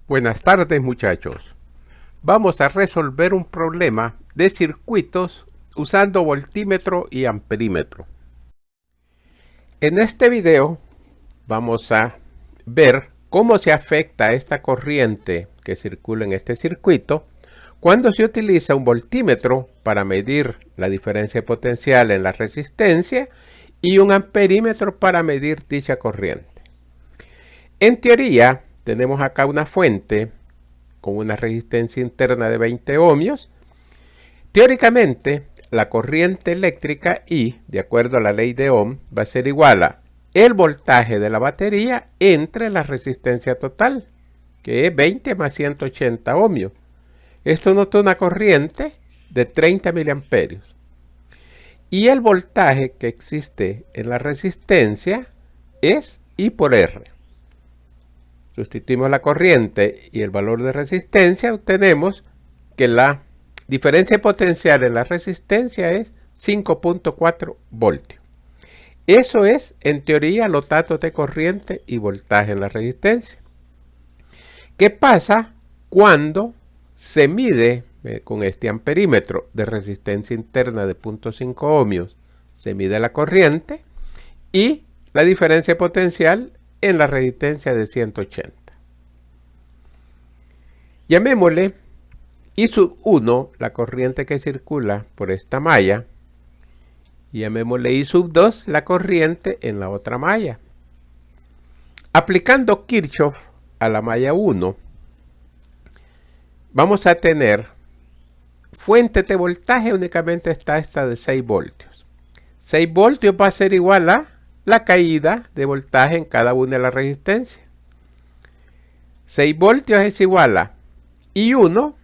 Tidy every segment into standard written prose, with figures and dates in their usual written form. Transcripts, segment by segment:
Buenas tardes, muchachos. Vamos a resolver un problema de circuitos usando voltímetro y amperímetro. En este video vamos a ver cómo se afecta esta corriente que circula en este circuito cuando se utiliza un voltímetro para medir la diferencia potencial en la resistencia y un amperímetro para medir dicha corriente. En teoría, tenemos acá una fuente con una resistencia interna de 20 ohmios. Teóricamente, la corriente eléctrica I, de acuerdo a la ley de Ohm, va a ser igual a el voltaje de la batería entre la resistencia total, que es 20 más 180 ohmios. Esto nos da una corriente de 30 miliamperios. Y el voltaje que existe en la resistencia es I por R. Sustituimos la corriente y el valor de resistencia, obtenemos que la diferencia potencial en la resistencia es 5.4 voltios. Eso es, en teoría, los datos de corriente y voltaje en la resistencia. ¿Qué pasa cuando se mide con este amperímetro de resistencia interna de 0.5 ohmios? Se mide la corriente y la diferencia potencial en la resistencia de 180. Llamémosle I sub 1 la corriente que circula por esta malla y llamémosle I sub 2 la corriente en la otra malla. Aplicando Kirchhoff a la malla 1, vamos a tener fuente de voltaje, únicamente está esta de 6 voltios. 6 voltios va a ser igual a la caída de voltaje en cada una de las resistencias. 6 voltios es igual a I1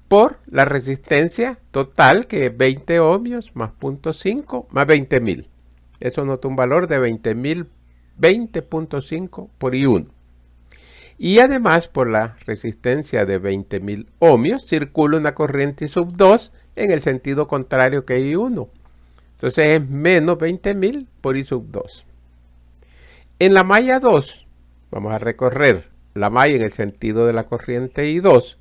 por la resistencia total, que es 20 ohmios más 0.5 más 20.000. Eso nos da un valor de 20.000 por I1. Y además, por la resistencia de 20.000 ohmios, circula una corriente I sub 2 en el sentido contrario que I1. Entonces es menos 20.000 por I sub 2. En la malla 2, vamos a recorrer la malla en el sentido de la corriente I2.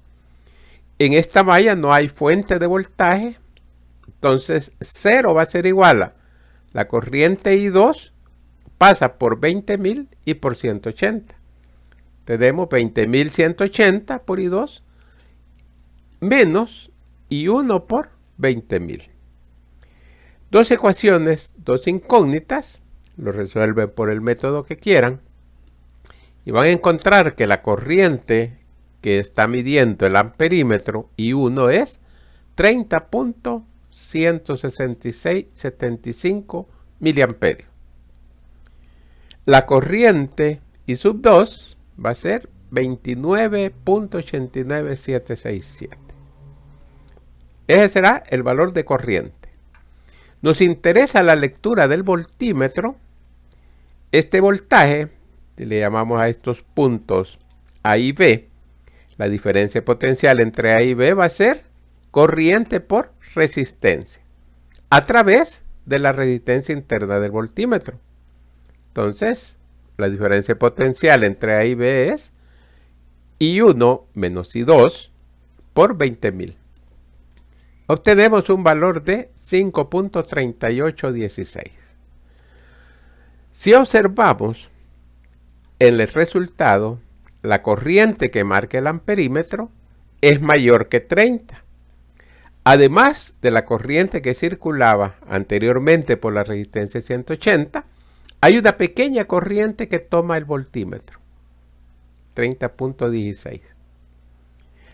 En esta malla no hay fuente de voltaje, entonces 0 va a ser igual a la corriente I2 pasa por 20.000 y por 180. Tenemos 20.180 por I2 menos I1 por 20.000. Dos ecuaciones, dos incógnitas, lo resuelven por el método que quieran y van a encontrar que la corriente que está midiendo el amperímetro I1 es 30.16675 miliamperios. La corriente I sub 2 va a ser 29.89767. Ese será el valor de corriente. Nos interesa la lectura del voltímetro. Este voltaje, le llamamos a estos puntos A y B, la diferencia potencial entre A y B va a ser corriente por resistencia a través de la resistencia interna del voltímetro. Entonces, la diferencia potencial entre A y B es I1 menos I2 por 20.000. Obtenemos un valor de 5.3816. Si observamos en el resultado, la corriente que marca el amperímetro es mayor que 30. Además de la corriente que circulaba anteriormente por la resistencia 180, hay una pequeña corriente que toma el voltímetro, 30.16.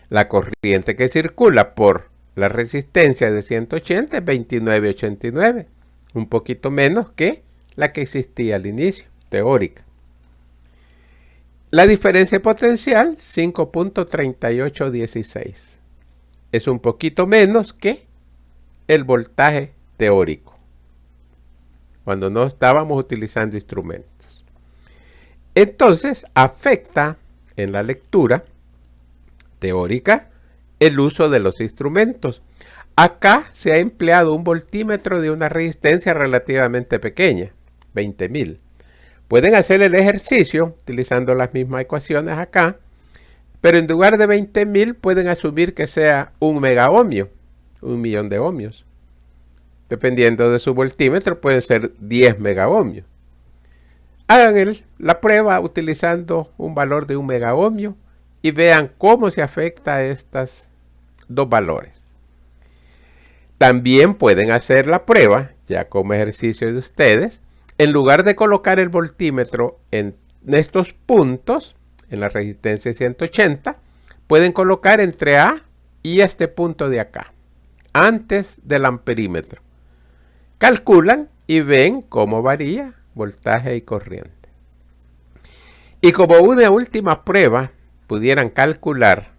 La corriente que circula por la resistencia de 180 es 29.89, un poquito menos que la que existía al inicio, teórica. La diferencia potencial, 5.3816. Es un poquito menos que el voltaje teórico, cuando no estábamos utilizando instrumentos. Entonces, afecta en la lectura teórica el uso de los instrumentos. Acá se ha empleado un voltímetro de una resistencia relativamente pequeña, 20.000. Pueden hacer el ejercicio utilizando las mismas ecuaciones acá, Pero en lugar de 20.000 pueden asumir que sea 1 megaohmio, 1.000.000 de ohmios. Dependiendo de su voltímetro puede ser 10 megaohmios. Hagan la prueba utilizando un valor de 1 megaohmio y vean cómo se afecta a estos dos valores. También pueden hacer la prueba, ya como ejercicio de ustedes, en lugar de colocar el voltímetro en estos puntos, en la resistencia 180, pueden colocar entre A y este punto de acá, antes del amperímetro. Calculan y ven cómo varía voltaje y corriente. Y como una última prueba, pudieran calcular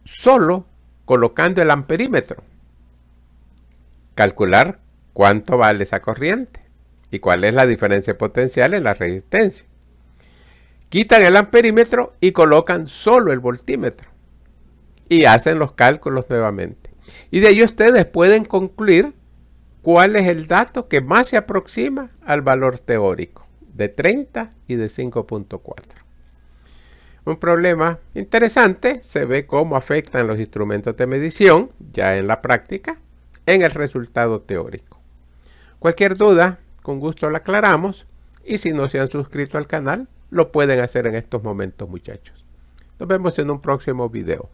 solo colocando el amperímetro. Calcular cuánto vale esa corriente y cuál es la diferencia potencial en la resistencia. Quitan el amperímetro y colocan solo el voltímetro. Y hacen los cálculos nuevamente. Y de ahí ustedes pueden concluir cuál es el dato que más se aproxima al valor teórico de 30 y de 5.4. Un problema interesante, se ve cómo afectan los instrumentos de medición, ya en la práctica, en el resultado teórico. Cualquier duda, con gusto la aclaramos, y si no se han suscrito al canal, lo pueden hacer en estos momentos, muchachos. Nos vemos en un próximo video.